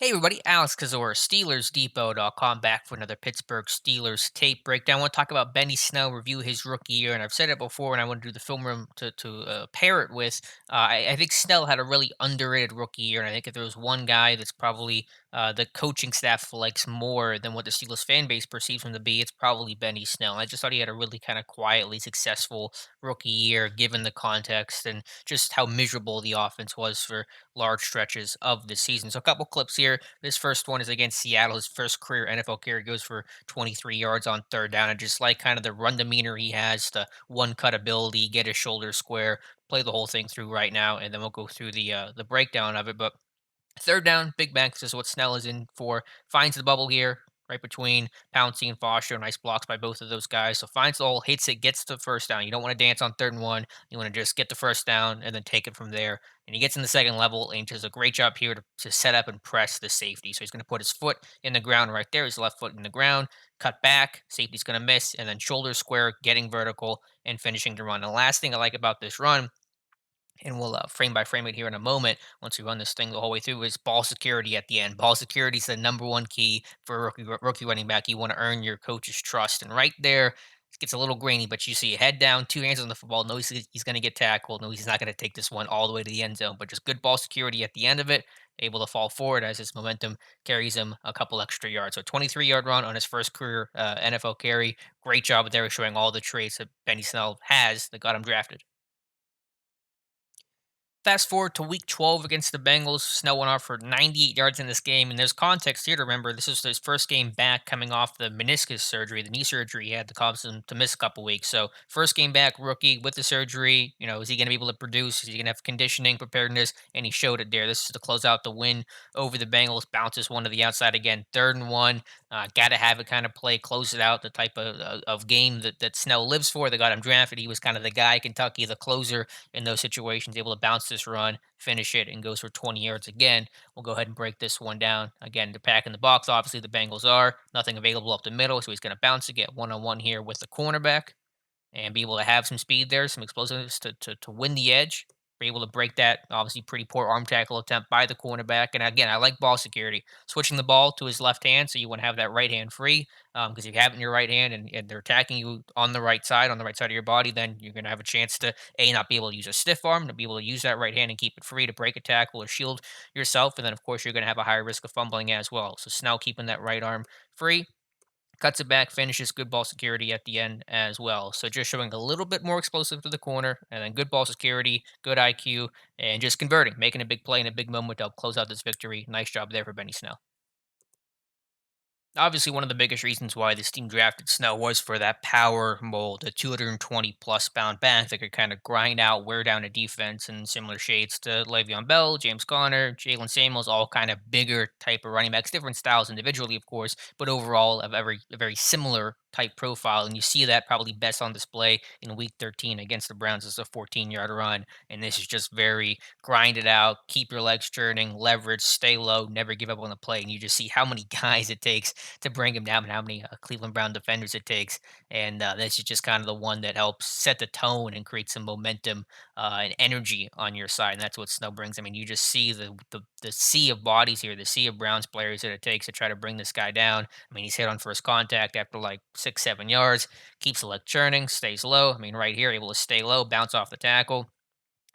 Hey everybody, Alex Kozora, SteelersDepot.com, back for another Pittsburgh Steelers tape breakdown. I want to talk about Benny Snell, review his rookie year, and I've said it before, and I want to do the film room to pair it with. I think Snell had a really underrated rookie year, and I think if there was one guy that's probably the coaching staff likes more than what the Steelers fan base perceives him to be, it's probably Benny Snell. I just thought he had a really kind of quietly successful rookie year, given the context and just how miserable the offense was for large stretches of the season. So a couple clips here. This first one is against Seattle. His first career NFL carry goes for 23 yards on third down. And just like kind of the run demeanor he has, the one cut ability, get his shoulders square, play the whole thing through right now, and then we'll go through the breakdown of it. But third down, big bang. This is what Snell is in for. Finds the bubble here, right between Pouncey and Foster. Nice blocks by both of those guys. So finds the hole, hits it, gets the first down. You don't want to dance on third and one. You want to just get the first down and then take it from there. And he gets in the second level and does a great job here to set up and press the safety. So he's going to put his foot in the ground right there, his left foot in the ground, cut back, safety's going to miss, and then shoulder square, getting vertical and finishing the run. The last thing I like about this run, and we'll frame by frame it here in a moment once we run this thing the whole way through, is ball security at the end. Ball security is the number one key for a rookie running back. You want to earn your coach's trust. And right there, it gets a little grainy, but you see head down, two hands on the football. Knows he's going to get tackled. Knows he's not going to take this one all the way to the end zone, but just good ball security at the end of it. Able to fall forward as his momentum carries him a couple extra yards. So 23-yard run on his first career NFL carry. Great job there showing all the traits that Benny Snell has that got him drafted. Fast forward to week 12 against the Bengals. Snell went off for 98 yards in this game. And there's context here to remember. This is his first game back coming off the meniscus surgery, the knee surgery he had to cause him to miss a couple weeks. So, first game back, rookie with the surgery. Is he going to be able to produce? Is he going to have conditioning, preparedness? And he showed it there. This is to close out the win over the Bengals. Bounces one to the outside again. Third and one. Got to have it kind of play, close it out, the type of game that Snell lives for. They got him drafted. He was kind of the guy, Kentucky, the closer in those situations, able to bounce this run, finish it, and goes for 20 yards again. We'll go ahead and break this one down. Again, they're packing the box. Obviously, the Bengals are. Nothing available up the middle, so he's going to bounce it, get one on one here with the cornerback and be able to have some speed there, some explosiveness to win the edge. Be able to break that obviously pretty poor arm tackle attempt by the cornerback. And again, I like ball security. Switching the ball to his left hand, so you want to have that right hand free. Because if you have it in your right hand and they're attacking you on the right side of your body, then you're going to have a chance to not be able to use a stiff arm, to be able to use that right hand and keep it free to break a tackle or shield yourself. And then of course you're going to have a higher risk of fumbling as well. So Snell keeping that right arm free, cuts it back, finishes good ball security at the end as well. So just showing a little bit more explosive to the corner, and then good ball security, good IQ, and just converting, making a big play in a big moment to help close out this victory. Nice job there for Benny Snell. Obviously, one of the biggest reasons why this team drafted Snow was for that power mold, the 220 plus pound back that could kind of grind out, wear down a defense in similar shades to Le'Veon Bell, James Conner, Jalen Samuels, all kind of bigger type of running backs, different styles individually, of course, but overall a very similar type profile. And you see that probably best on display in week 13 against the Browns as a 14-yard run. And this is just very grind it out, keep your legs turning, leverage, stay low, never give up on the play. And you just see how many guys it takes to bring him down and how many Cleveland Brown defenders it takes. And this is just kind of the one that helps set the tone and create some momentum and energy on your side. And that's what Snow brings. I mean, you just see the sea of bodies here, the sea of Browns players that it takes to try to bring this guy down. I mean, he's hit on first contact after like 6, 7 yards, keeps the leg churning, stays low. I mean, right here, able to stay low, bounce off the tackle,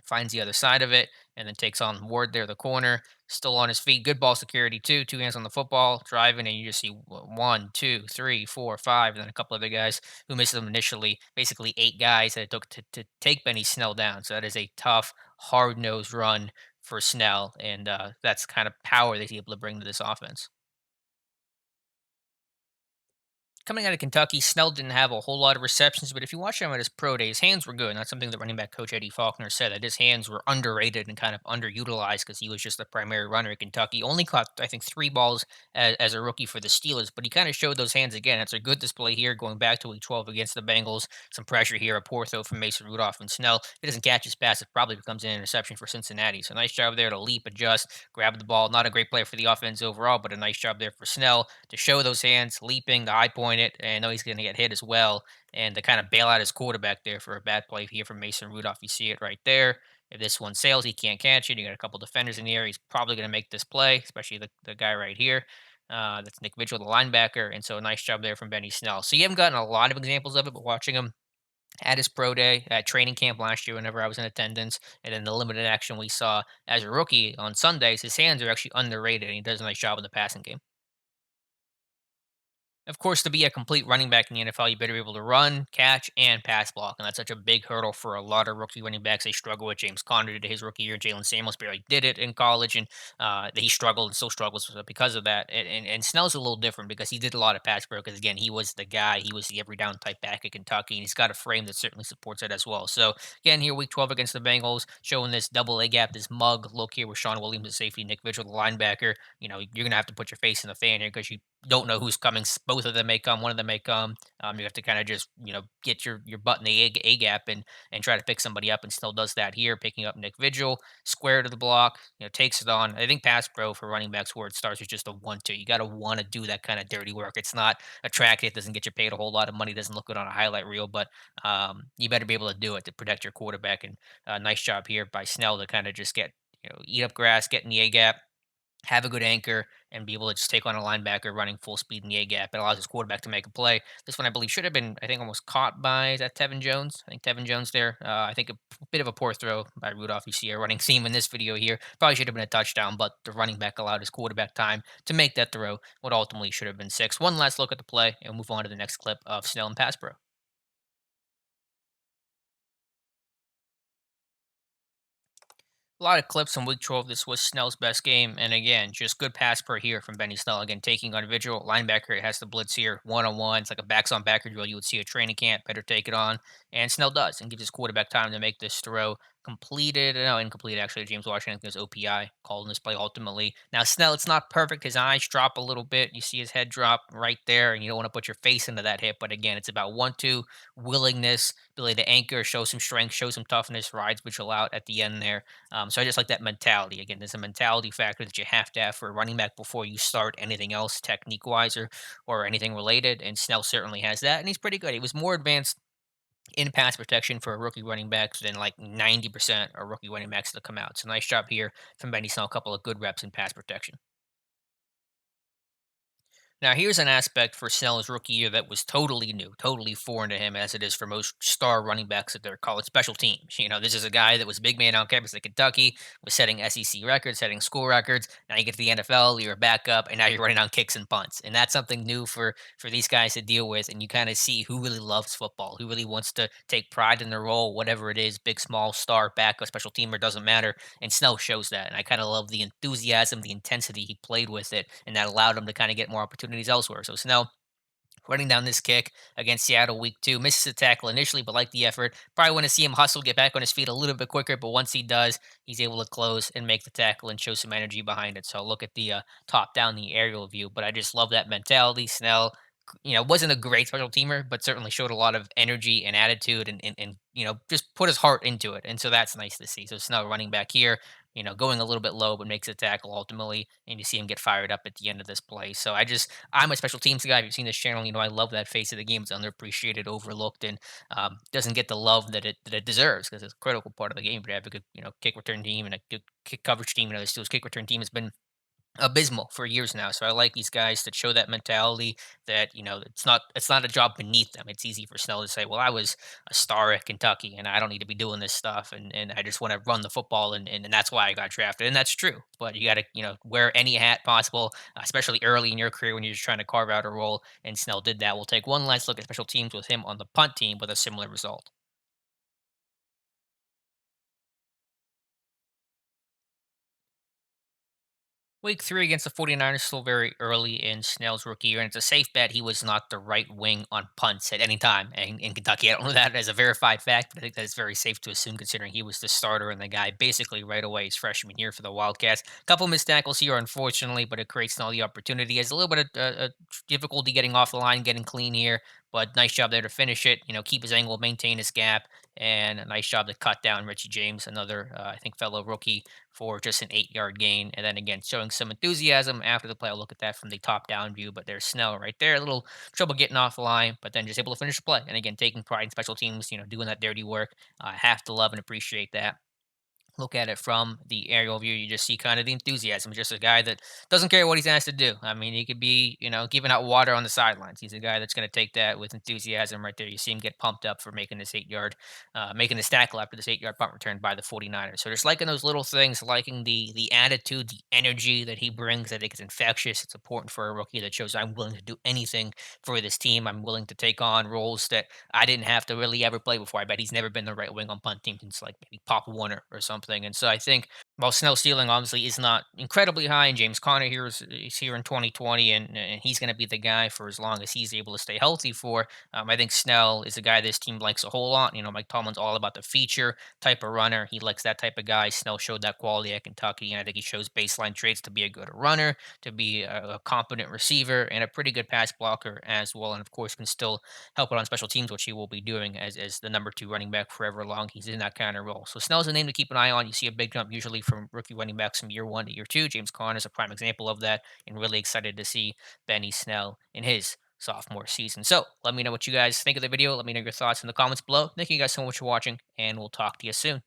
finds the other side of it, and then takes on Ward there, the corner. Still on his feet. Good ball security, too. Two hands on the football, driving, and you just see one, two, three, four, five, and then a couple other guys who missed them initially. Basically, eight guys that it took to take Benny Snell down. So that is a tough, hard nosed run for Snell, and that's kind of power that he's able to bring to this offense. Coming out of Kentucky, Snell didn't have a whole lot of receptions, but if you watch him at his pro day, his hands were good. And that's something that running back coach Eddie Faulkner said, that his hands were underrated and kind of underutilized because he was just the primary runner in Kentucky. Only caught, I think, three balls as a rookie for the Steelers, but he kind of showed those hands again. It's a good display here going back to week 12 against the Bengals. Some pressure here, a poor throw from Mason Rudolph and Snell. If he doesn't catch his pass, it probably becomes an interception for Cincinnati. So nice job there to leap, adjust, grab the ball. Not a great play for the offense overall, but a nice job there for Snell to show those hands, leaping, the high point it, and I know he's going to get hit as well, and to kind of bail out his quarterback there for a bad play here from Mason Rudolph. You see it right there. If this one sails, he can't catch it. You got a couple defenders in the air. He's probably going to make this play, especially the guy right here. That's Nick Vigil, the linebacker. And so, a nice job there from Benny Snell. So, you haven't gotten a lot of examples of it, but watching him at his pro day, at training camp last year, whenever I was in attendance, and then the limited action we saw as a rookie on Sundays, his hands are actually underrated, and he does a nice job in the passing game. Of course, to be a complete running back in the NFL, you better be able to run, catch, and pass block. And that's such a big hurdle for a lot of rookie running backs. They struggle with James Conner did his rookie year. Jalen Samuels barely did it in college, and he struggled and still struggles because of that. And Snell's a little different because he did a lot of pass pro. Because again, he was the guy. He was the every down type back at Kentucky, and he's got a frame that certainly supports it as well. So again, here week 12 against the Bengals, showing this double A gap, this mug look here with Sean Williams at safety, Nick Vigil the linebacker. You're gonna have to put your face in the fan here because you don't know who's coming. Both of them may come. One of them may come. You have to kind of just get your butt in the A gap and try to pick somebody up. And still does that here, picking up Nick Vigil, square to the block. Takes it on. I think pass pro for running backs where it starts is just a 1-2. You got to want to do that kind of dirty work. It's not attractive. It doesn't get you paid a whole lot of money. Doesn't look good on a highlight reel, but you better be able to do it to protect your quarterback. And nice job here by Snell to kind of just get eat up grass, get in the A gap, have a good anchor, and be able to just take on a linebacker running full speed in the A gap. It allows his quarterback to make a play. This one, I believe, should have been, I think, almost caught by is that Tevin Jones. I think Tevin Jones there. I think a bit of a poor throw by Rudolph. You see a running theme in this video here. Probably should have been a touchdown, but the running back allowed his quarterback time to make that throw. What ultimately should have been six. One last look at the play, and we'll move on to the next clip of Snell and Pass Pro. A lot of clips from week 12. This was Snell's best game. And again, just good pass per here from Benny Snell. Again, taking on individual linebacker. It has the blitz here, one on one. It's like a backs on backer drill you would see at training camp. Better take it on. And Snell does and gives his quarterback time to make this throw. Completed, no, incomplete actually. James Washington goes OPI, called in this play ultimately. Now, Snell, it's not perfect. His eyes drop a little bit. You see his head drop right there, and you don't want to put your face into that hit. But again, it's about 1-2, willingness, ability to anchor, show some strength, show some toughness, rides which will out at the end there. So I just like that mentality. Again, there's a mentality factor that you have to have for a running back before you start anything else technique wise or anything related. And Snell certainly has that, and he's pretty good. He was more advanced in pass protection for a rookie running backs than like 90% of rookie running backs that come out. So nice job here from Benny Snell. A couple of good reps in pass protection. Now, here's an aspect for Snell's rookie year that was totally new, totally foreign to him, as it is for most star running backs at their college special teams. This is a guy that was a big man on campus at Kentucky, was setting SEC records, setting school records. Now you get to the NFL, you're a backup, and now you're running on kicks and punts, and that's something new for these guys to deal with. And you kind of see who really loves football, who really wants to take pride in their role, whatever it is, big, small, star, backup, special teamer, doesn't matter. And Snell shows that, and I kind of love the enthusiasm, the intensity he played with it, and that allowed him to kind of get more opportunities elsewhere. So Snell running down this kick against Seattle week 2, misses the tackle initially, but like the effort. Probably want to see him hustle, get back on his feet a little bit quicker, but once he does, he's able to close and make the tackle and show some energy behind it. So look at the top down, the aerial view, but I just love that mentality. Snell, wasn't a great special teamer, but certainly showed a lot of energy and attitude and just put his heart into it. And so that's nice to see. So Snell running back here, going a little bit low, but makes a tackle ultimately. And you see him get fired up at the end of this play. So I'm a special teams guy. If you've seen this channel, I love that face of the game. It's underappreciated, overlooked, and doesn't get the love that it deserves because it's a critical part of the game. But you have a good, kick return team and a good kick coverage team. The Steelers kick return team has been abysmal for years now. So I like these guys that show that mentality that, it's not a job beneath them. It's easy for Snell to say, well, I was a star at Kentucky and I don't need to be doing this stuff and I just want to run the football and that's why I got drafted. And that's true. But you gotta, wear any hat possible, especially early in your career when you're just trying to carve out a role. And Snell did that. We'll take one last look at special teams with him on the punt team with a similar result. Week 3 against the 49ers, still very early in Snell's rookie year, and it's a safe bet he was not the right wing on punts at any time in Kentucky. I don't know that as a verified fact, but I think that is very safe to assume considering he was the starter and the guy basically right away his freshman year for the Wildcats. Couple missed tackles here, unfortunately, but it creates all the opportunity. He has a little bit of difficulty getting off the line, getting clean here, but nice job there to finish it, keep his angle, maintain his gap, and a nice job to cut down Richie James, another, I think, fellow rookie for just an 8-yard gain. And then again, showing some enthusiasm after the play. I'll look at that from the top down view, but there's Snell right there. A little trouble getting off the line, but then just able to finish the play. And again, taking pride in special teams, doing that dirty work. I have to love and appreciate that. look at it from the aerial view, you just see kind of the enthusiasm. Just a guy that doesn't care what he's asked to do. I mean, he could be, giving out water on the sidelines. He's a guy that's going to take that with enthusiasm right there. You see him get pumped up for making this 8 yard, making this tackle after this 8 yard punt return by the 49ers. So just liking those little things, liking the attitude, the energy that he brings. I think it's infectious. It's important for a rookie that shows I'm willing to do anything for this team. I'm willing to take on roles that I didn't have to really ever play before. I bet he's never been the right wing on punt team since like maybe Pop Warner or something. And so I think while Snell's ceiling obviously is not incredibly high, and James Conner here is here in 2020, and he's going to be the guy for as long as he's able to stay healthy for. I think Snell is a guy this team likes a whole lot. Mike Tomlin's all about the feature type of runner. He likes that type of guy. Snell showed that quality at Kentucky, and I think he shows baseline traits to be a good runner, to be a competent receiver, and a pretty good pass blocker as well. And of course, can still help out on special teams, which he will be doing as the number two running back forever long. He's in that kind of role. So Snell's a name to keep an eye on. You see a big jump usually from rookie running backs from year one to year two. James Conner is a prime example of that, and really excited to see Benny Snell in his sophomore season. So let me know what you guys think of the video. Let me know your thoughts in the comments below. Thank you guys so much for watching, and we'll talk to you soon.